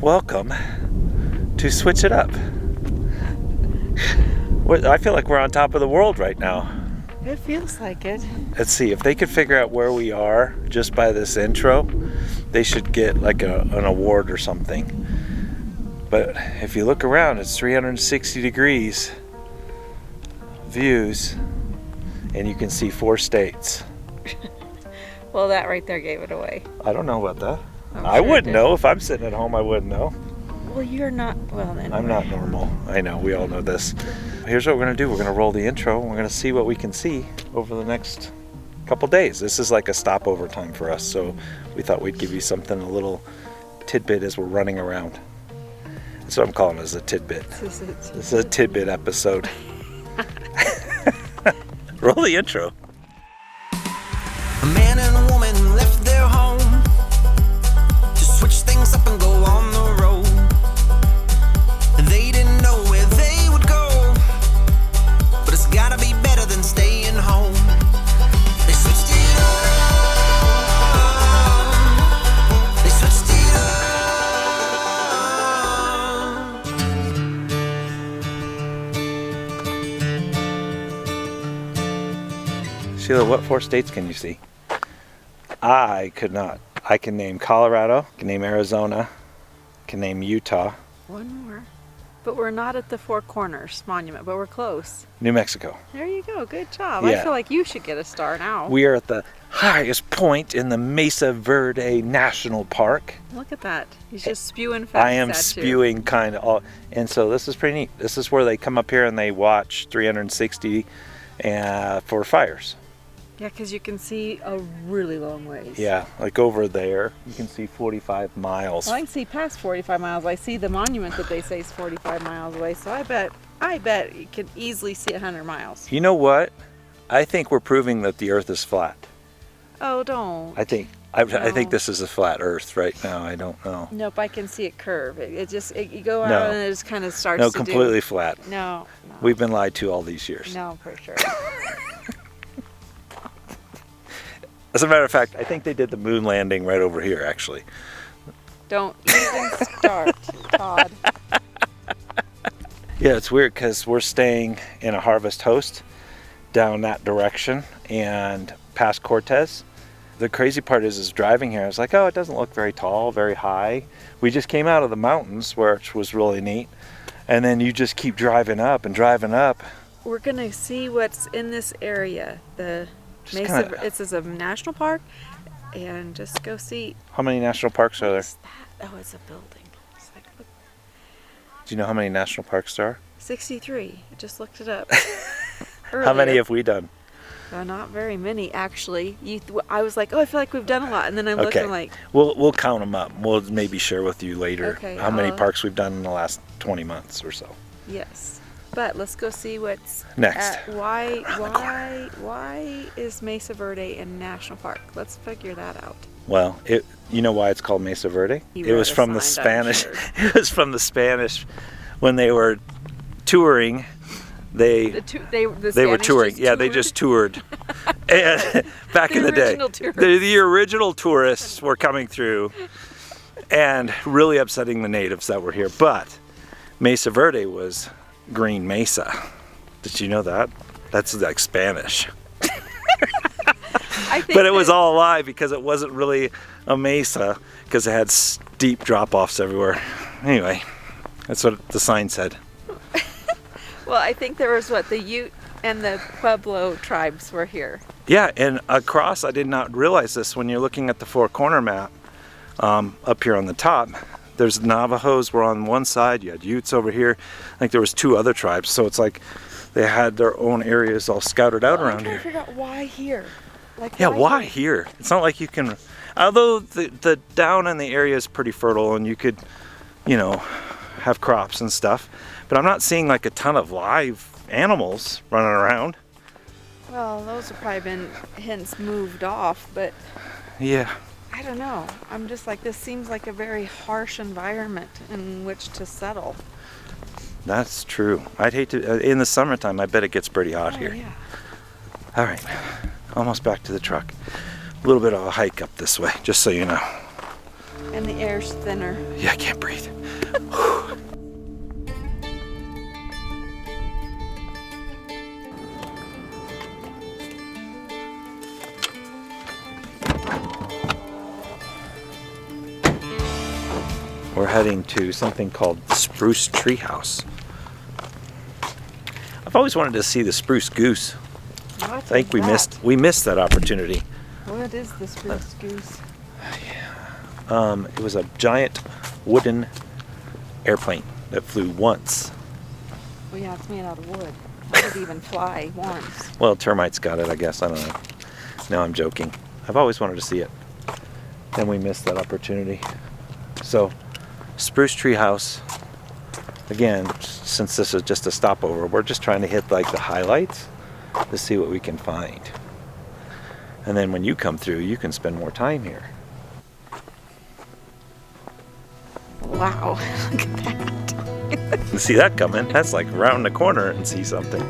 Welcome to Switch It Up. I feel like we're on top of the world right now. It feels like it. Let's see, if they could figure out where we are just by this intro, they should get like an award or something. But if you look around, it's 360 degrees views, and you can see 4 states. Well, that right there gave it away. I don't know about that. I I wouldn't know. If I'm sitting at home, I wouldn't know. Well, you're not. Well, then. I'm not normal. I know, we all know this. Here's what we're gonna do. We're gonna roll the intro, and we're gonna see what we can see over the next couple days. This is like a stopover time for us, so we thought we'd give you something, a little tidbit as we're running around. That's what I'm calling it, as a tidbit. This is a tidbit episode. Roll the intro. A man and a woman left their home to switch things up and go on the road. They didn't know where they would go, but it's gotta be better than staying home. They switched it up. They switched it up. Sheila, what 4 states can you see? I could not. I can name Colorado, can name Arizona, can name Utah. One more. But we're not at the Four Corners Monument, but we're close. New Mexico. There you go. Good job. Yeah. I feel like you should get a star now. We are at the highest point in the Mesa Verde National Park. Look at that. He's just spewing facts I am at you. spewing kind of all, and so this is pretty neat. This is where they come up here and they watch 360 for fires. Yeah, because you can see a really long ways. Yeah, like over there, you can see 45 miles. Well, I can see past 45 miles. I see the monument that they say is 45 miles away, so I bet you could easily see 100 miles. You know what? I think we're proving that the Earth is flat. Oh, don't. I think this is a flat Earth right now. I don't know. Nope, I can see it curve. You go out No. and it just kind of starts No, to completely flat. No. We've been lied to all these years. No, for sure. As a matter of fact, I think they did the moon landing right over here, actually. Don't even start, Todd. Yeah, it's weird because we're staying in a Harvest Host down that direction and past Cortez. The crazy part is driving here, I was like, oh, it doesn't look very tall, very high. We just came out of the mountains, which was really neat. And then you just keep driving up and driving up. We're going to see what's in this area. The Mesa, this is a national park, and just go see. How many national parks are there? What's that? Oh, it's a building. It's like, look. Do you know how many national parks there are? 63. I just looked it up. How many have we done? Not very many, actually. I was like, oh, I feel like we've done a lot, and then I looked and I'm like, we'll count them up. We'll maybe share with you later how many parks we've done in the last 20 months or so. Yes. But let's go see what's next. Why is Mesa Verde a national park? Let's figure that out. Well, you know why it's called Mesa Verde? It was from the Spanish. It was from the Spanish when they were touring. They were touring. Yeah, they just toured. And back in the day, the original tourists were coming through and really upsetting the natives that were here. But Mesa Verde was Green Mesa. Did you know that? That's like Spanish. But it was all a lie because it wasn't really a mesa because it had steep drop-offs everywhere. Anyway, that's what the sign said. Well, I think there was the Ute and the Pueblo tribes were here. Yeah, and across, I did not realize this when you're looking at the Four Corner map up here on the top. There's Navajos were on one side, you had Utes over here. I think there was 2 other tribes, so it's like they had their own areas all scouted out around here. I'm trying to figure out why here. Why here? It's not like you can, although the down in the area is pretty fertile and you could, have crops and stuff, but I'm not seeing like a ton of live animals running around. Well, those have probably been hence moved off, but yeah. I don't know. I'm just like, this seems like a very harsh environment in which to settle. That's true. I'd hate to, in the summertime, I bet it gets pretty hot here. Yeah. All right, almost back to the truck. A little bit of a hike up this way, just so you know. And the air's thinner. Yeah, I can't breathe. We're heading to something called the Spruce Tree House. I've always wanted to see the spruce goose. I think we missed that opportunity. What is the spruce goose? It was a giant wooden airplane that flew once. Well, yeah, it's made out of wood. It would even fly once. Well, termites got it, I guess. I don't know. No, I'm joking. I've always wanted to see it. Then we missed that opportunity. So, Spruce Tree House. Again, since this is just a stopover, we're just trying to hit like the highlights to see what we can find. And then when you come through, you can spend more time here. Wow, look at that. You see that coming? That's like round the corner and see something.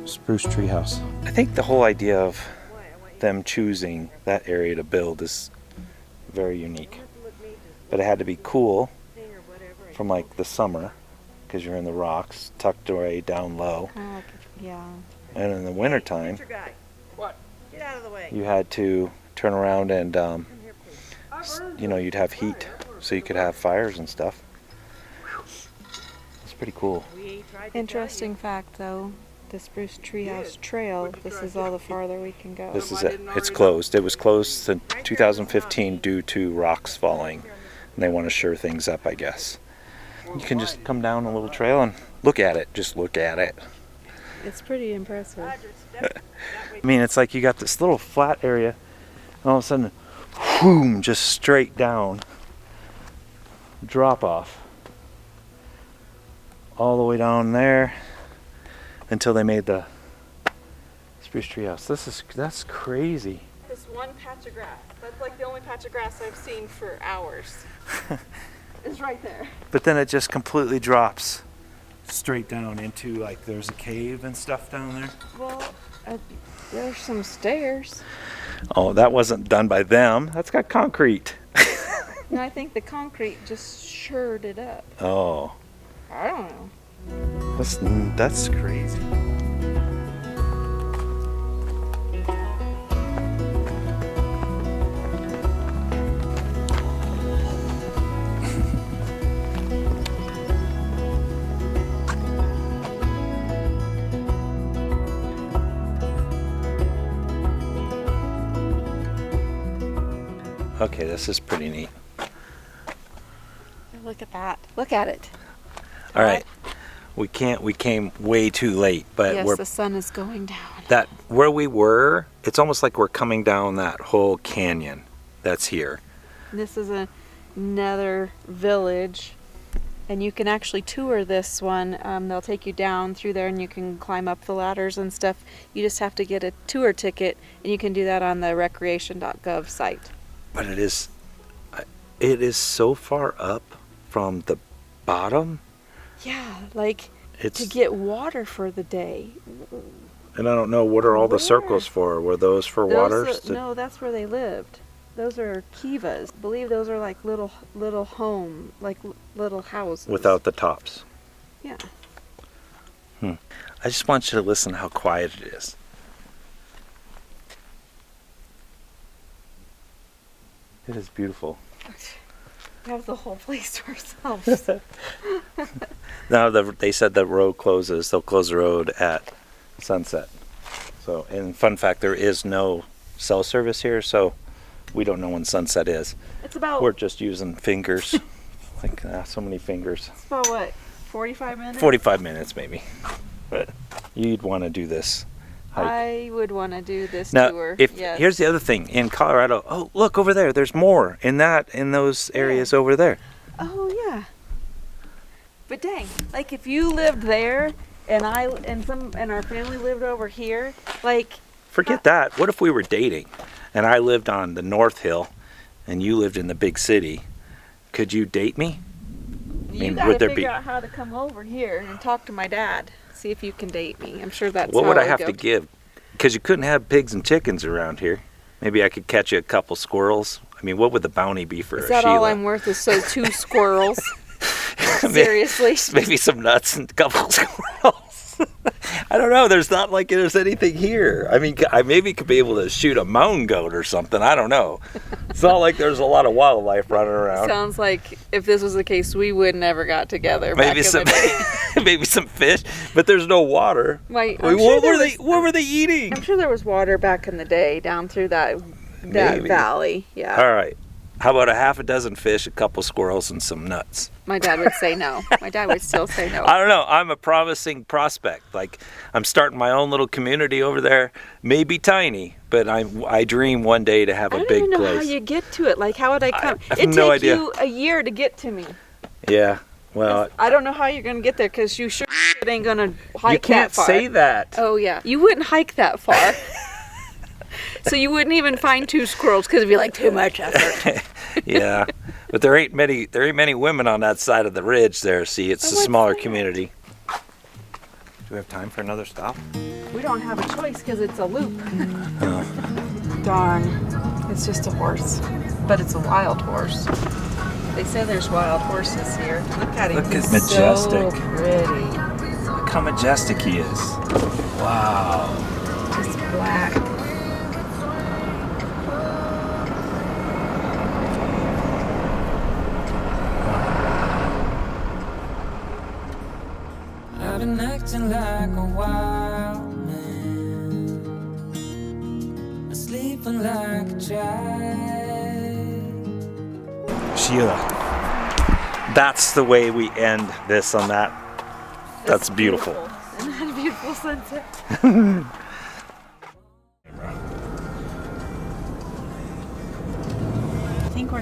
Spruce Tree House. I think the whole idea of them choosing that area to build is very unique. But it had to be cool from like the summer, because you're in the rocks, tucked away down low. Yeah. And in the wintertime, What? Get out of the way. you had to turn around and, you know, you'd have heat, so you could have fires and stuff. It's pretty cool. Interesting fact, though. The Spruce Treehouse Trail, this is all the farther we can go. This is it. It's closed. It was closed in 2015 due to rocks falling. And they want to shore things up, I guess. You can just come down a little trail and look at it. Just look at it. It's pretty impressive. I mean, it's like you got this little flat area, and all of a sudden, boom, just straight down, drop off. All the way down there until they made the Spruce Tree House. That's crazy. This one patch of grass, that's like the only patch of grass I've seen for hours. It's right there. But then it just completely drops straight down into, like, there's a cave and stuff down there. Well, there's some stairs. Oh, that wasn't done by them. That's got concrete. No, I think the concrete just shored it up. Oh, I don't know. that's crazy. Okay, this is pretty neat. Look at that. Look at it. All right. We came way too late, but yes, the sun is going down. Where we were, it's almost like we're coming down that whole canyon that's here. This is another village, and you can actually tour this one. They'll take you down through there, and you can climb up the ladders and stuff. You just have to get a tour ticket, and you can do that on the recreation.gov site. But it is so far up from the bottom. Yeah, like It's to get water for the day. And I don't know, what are all the circles for? Were those for water? No, that's where they lived. Those are kivas. I believe those are like little home, like little houses. Without the tops. Yeah. I just want you to listen how quiet it is. It is beautiful. We have the whole place to ourselves. Now they said the road closes. They'll close the road at sunset. So, and fun fact, there is no cell service here, so we don't know when sunset is. It's about. We're just using fingers, like so many fingers. It's about what? 45 minutes. 45 minutes maybe. But you'd want to do this hike. I would want to do this Now, tour. Yes. Here's the other thing in Colorado. Oh, look over there. There's more in those areas over there. Oh yeah. But dang, like if you lived there and our family lived over here, like. Forget that. What if we were dating, and I lived on the North Hill, and you lived in the big city, Could you date me? You gotta figure out how to come over here and talk to my dad. See if you can date me. I'm sure that's what how would I it have go. to give? Because you couldn't have pigs and chickens around here. Maybe I could catch you a couple squirrels. I mean, what would the bounty be for Is a that Sheila? all I'm worth is so 2 squirrels? Seriously? Maybe some nuts and a couple squirrels. I don't know. There's not like there's anything here. I mean, I maybe could be able to shoot a mountain goat or something. I don't know. It's not like there's a lot of wildlife running around. Sounds like if this was the case, we would never got together. Maybe back some, in the day. maybe some fish, but there's no water. What were they eating? I'm sure there was water back in the day down through that Maybe. valley. Yeah. All right. How about a half a dozen fish, a couple squirrels, and some nuts? My dad would say no. My dad would still say no. I don't know. I'm a promising prospect. Like, I'm starting my own little community over there. Maybe tiny, but I dream one day to have a big place. I don't even know how you get to it. Like, how would I come? I have no idea. It'd take you a year to get to me. Yeah. Well, I don't know how you're going to get there because you sure ain't going to hike you can't that far. say that. Oh, yeah. You wouldn't hike that far. So you wouldn't even find 2 squirrels because it'd be like too much effort. Yeah, but there ain't many women on that side of the ridge there. See, it's a smaller community. Do we have time for another stop? We don't have a choice because it's a loop. Darn, it's just a horse, but it's a wild horse. They say there's wild horses here. Look at him. Look, He's it's majestic. So pretty. Look how majestic he is. Wow. Just black. I've been acting like a wild man, sleeping like a child. Sheila, that's the way we end this on that. That's beautiful. Isn't that a beautiful sunset? I think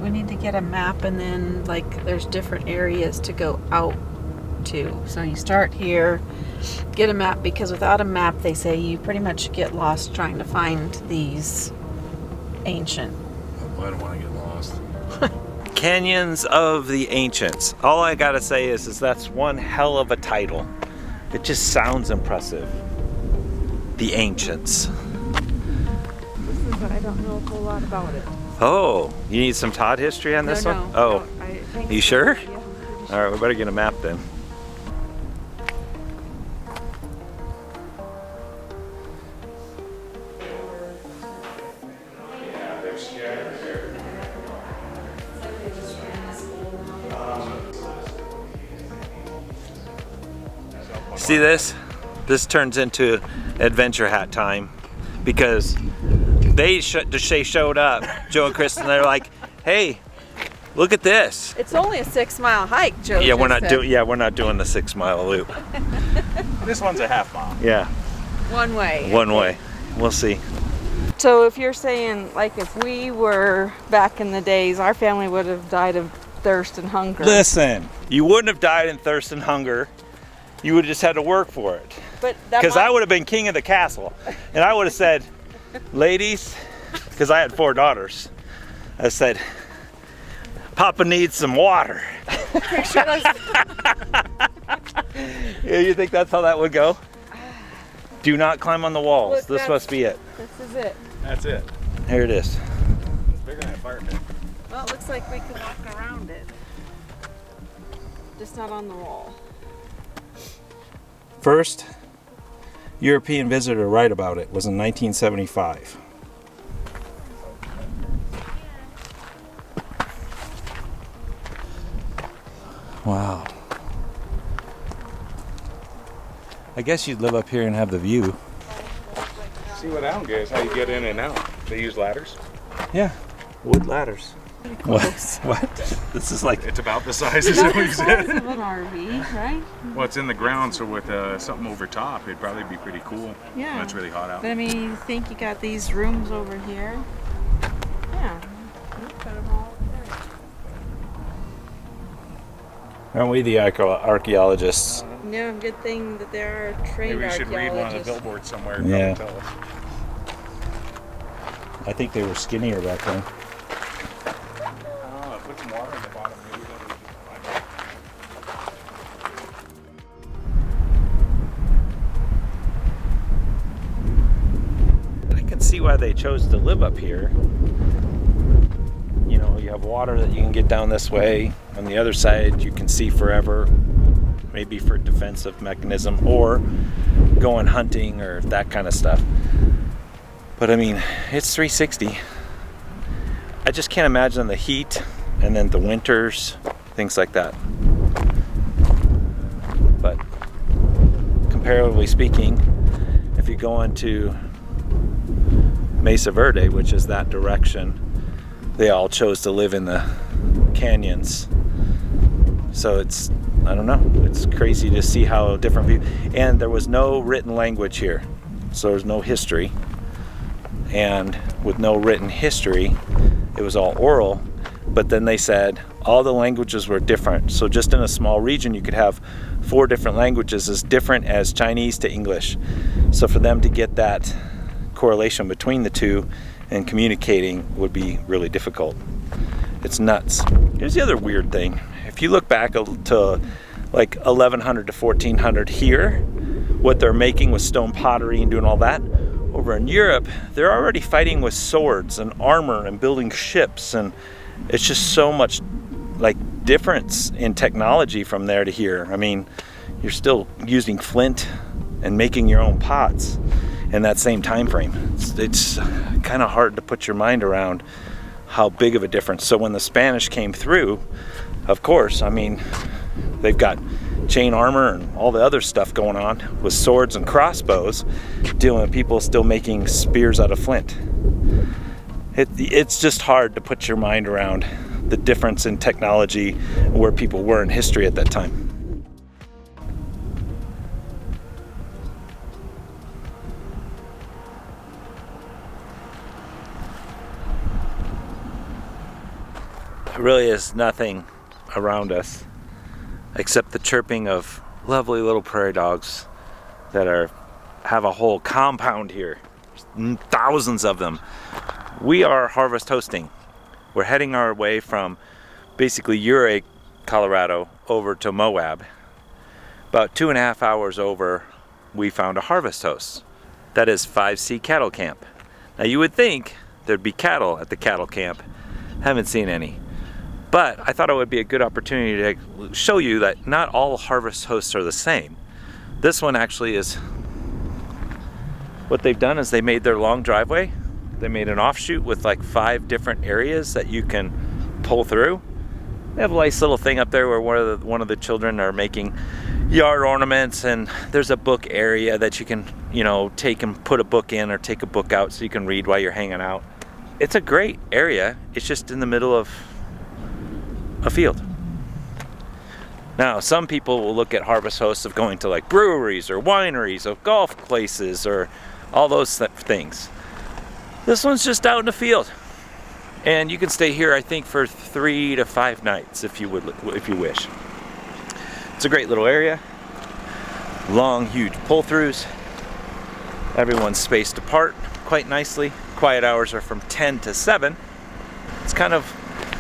we need to get a map, and then like there's different areas to go out to. So you start here, get a map, because without a map they say you pretty much get lost trying to find these ancient. I don't want to get lost. Canyons of the Ancients. All I gotta say is that's one hell of a title. It just sounds impressive. The Ancients. But I don't know a whole lot about it. Oh, you need some Todd history on this one? Oh, you sure? Yeah, I'm pretty sure. All right, we better get a map then. See this? This turns into adventure hat time because they showed up, Joe and Kristen. They're like, "Hey, look at this." It's only a 6-mile hike, Joe. Yeah, we're not said. doing. Yeah, we're not doing the 6-mile loop. This one's a half mile. Yeah, One way. one way. We'll see. So if you're saying, like, if we were back in the days, our family would have died of thirst and hunger. Listen, you wouldn't have died in thirst and hunger. You would have just had to work for it. But Because I would have been king of the castle, and I would have said, "Ladies," because I had 4 daughters. I said, "Papa needs some water." Yeah, you think that's how that would go? Do not climb on the walls. Look, This must be it. This is it. That's it. Here it is. It's bigger than a fire pit. Well, it looks like we can walk around it. Just not on the wall. First European visitor to write about it was in 1975. Wow. I guess you'd live up here and have the view. See what I don't get is how you get in and out. They use ladders. Yeah, wood ladders. What? What? This is like It's about the size as That's we the said. size of an RV, right? Well, it's in the ground, so with something over top, it'd probably be pretty cool. Yeah. When it's really hot out. But I mean, you think you got these rooms over here? Yeah. You put them all there. Aren't we the archaeologists? No, good thing that there are trained Maybe we should read one of the archaeologists. billboards somewhere and Yeah. tell us. I think they were skinnier back then. Oh, put some water in the bottom. why they chose to live up here. You know, you have water that you can get down this way. On the other side, you can see forever, maybe for defensive mechanism or going hunting or that kind of stuff. But I mean, it's 360. I just can't imagine the heat and then the winters, things like that. But comparatively speaking, if you go into Mesa Verde, which is that direction, they all chose to live in the canyons. So it's, I don't know, it's crazy to see how different people, and there was no written language here. So there's no history. And with no written history, it was all oral. But then they said all the languages were different. So just in a small region, you could have 4 different languages as different as Chinese to English. So for them to get that correlation between the two and communicating would be really difficult. It's nuts. Here's the other weird thing. If you look back to like 1100 to 1400 here, what they're making with stone pottery and doing all that, over in Europe, they're already fighting with swords and armor and building ships, and it's just so much like difference in technology from there to here. I mean, you're still using flint and making your own pots in that same time frame. It's kind of hard to put your mind around how big of a difference. So when the Spanish came through, of course, I mean, they've got chain armor and all the other stuff going on with swords and crossbows, dealing with people still making spears out of flint. It's just hard to put your mind around the difference in technology and where people were in history at that time. There really is nothing around us except the chirping of lovely little prairie dogs that have a whole compound here. There's thousands of them. We are harvest hosting. We're heading our way from basically 𝗬𝗓𝗃, Colorado, over to Moab. About 2.5 hours over, we found a harvest host. That is 𝗲𝐵 cattle camp. Now you would think there'd be cattle at the cattle camp. Haven't seen any. But I thought it would be a good opportunity to show you that not all harvest hosts are the same. This one actually is, what they've done is they made their long driveway. They made an offshoot with like 5 different areas that you can pull through. They have a nice little thing up there where one of the children are making yard ornaments, and there's a book area that you can, you know, take and put a book in or take a book out so you can read while you're hanging out. It's a great area. It's just in the middle of a field. Now, some people will look at harvest hosts of going to like breweries or wineries or golf places or all those things. This one's just out in the field, and you can stay here, I think, for 3 to 5 nights if you wish. It's a great little area. Long, huge pull-throughs. Everyone's spaced apart quite nicely. Quiet hours are from 10 to 7. It's kind of,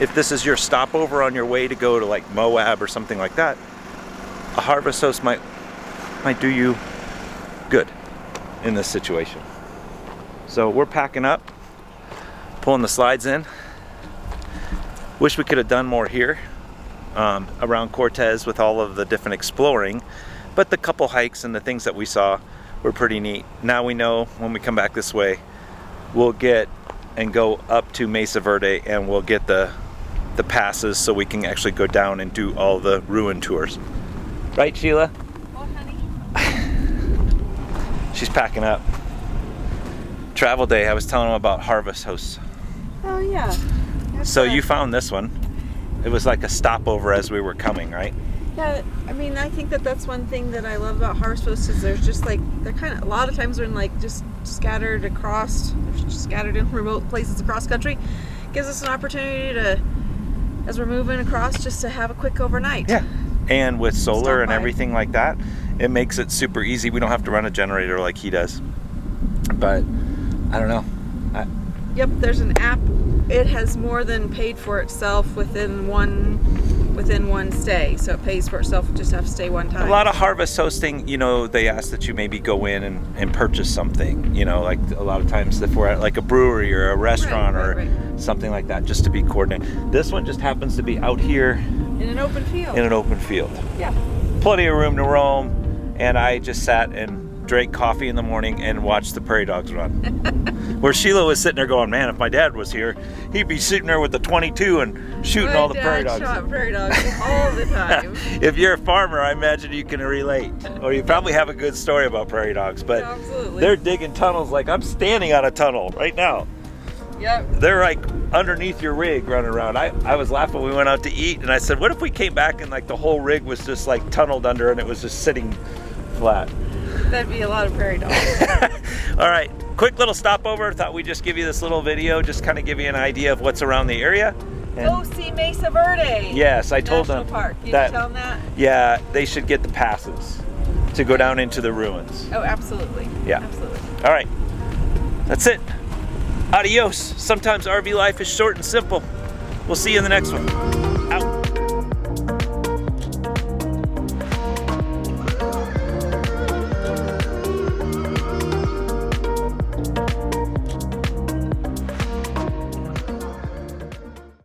if this is your stopover on your way to go to like Moab or something like that, a harvest host might do you good in this situation. So we're packing up, pulling the slides in. Wish we could have done more here around Cortez with all of the different exploring, but the couple hikes and the things that we saw were pretty neat. Now we know when we come back this way, we'll get and go up to Mesa Verde, and we'll get the passes so we can actually go down and do all the ruin tours. Right, Sheila? Well, honey. She's packing up. Travel day, I was telling them about harvest hosts. Oh yeah. So you found this one. It was like a stopover as we were coming, right? Yeah, I mean, I think that's one thing that I love about harvest hosts is there's just like, they're kind of, a lot of times when like just scattered across, just scattered in remote places across country, gives us an opportunity to, as we're moving across, just to have a quick overnight. Yeah. And with solar and by. everything like that, it makes it super easy. We don't have to run a generator like he does. But I don't know. Yep, there's an app. It has more than paid for itself within one within one stay, so it pays for itself. Just have to stay one time. A lot of harvest hosting, you know, they ask that you maybe go in and purchase something, you know, like a lot of times if we're at like a brewery or a restaurant or something like that, just to be coordinated. This one just happens to be out here in an open field. In an open field. Yeah. Plenty of room to roam, and I just sat and drank coffee in the morning and watched the prairie dogs run. Where Sheila was sitting there going, man, if my dad was here, he'd be sitting there with the 22 and shooting all the prairie dogs. My dad shot prairie dogs all the time. If you're a farmer, I imagine you can relate. Or you probably have a good story about prairie dogs. But absolutely. They're digging tunnels like I'm standing on a tunnel right now. Yep. They're like underneath your rig running around. I was laughing when we went out to eat, and I said, what if we came back and like the whole rig was just like tunneled under and it was just sitting flat? That'd be a lot of prairie dogs. All right, quick little stopover. Thought we'd just give you this little video, just kind of give you an idea of what's around the area. And go see Mesa Verde. Yes, I told National them Park. Did that, you tell them that? Yeah, they should get the passes to go down into the ruins. Oh, absolutely. Yeah. Absolutely. All right, that's it. Adios. Sometimes RV life is short and simple. We'll see you in the next one.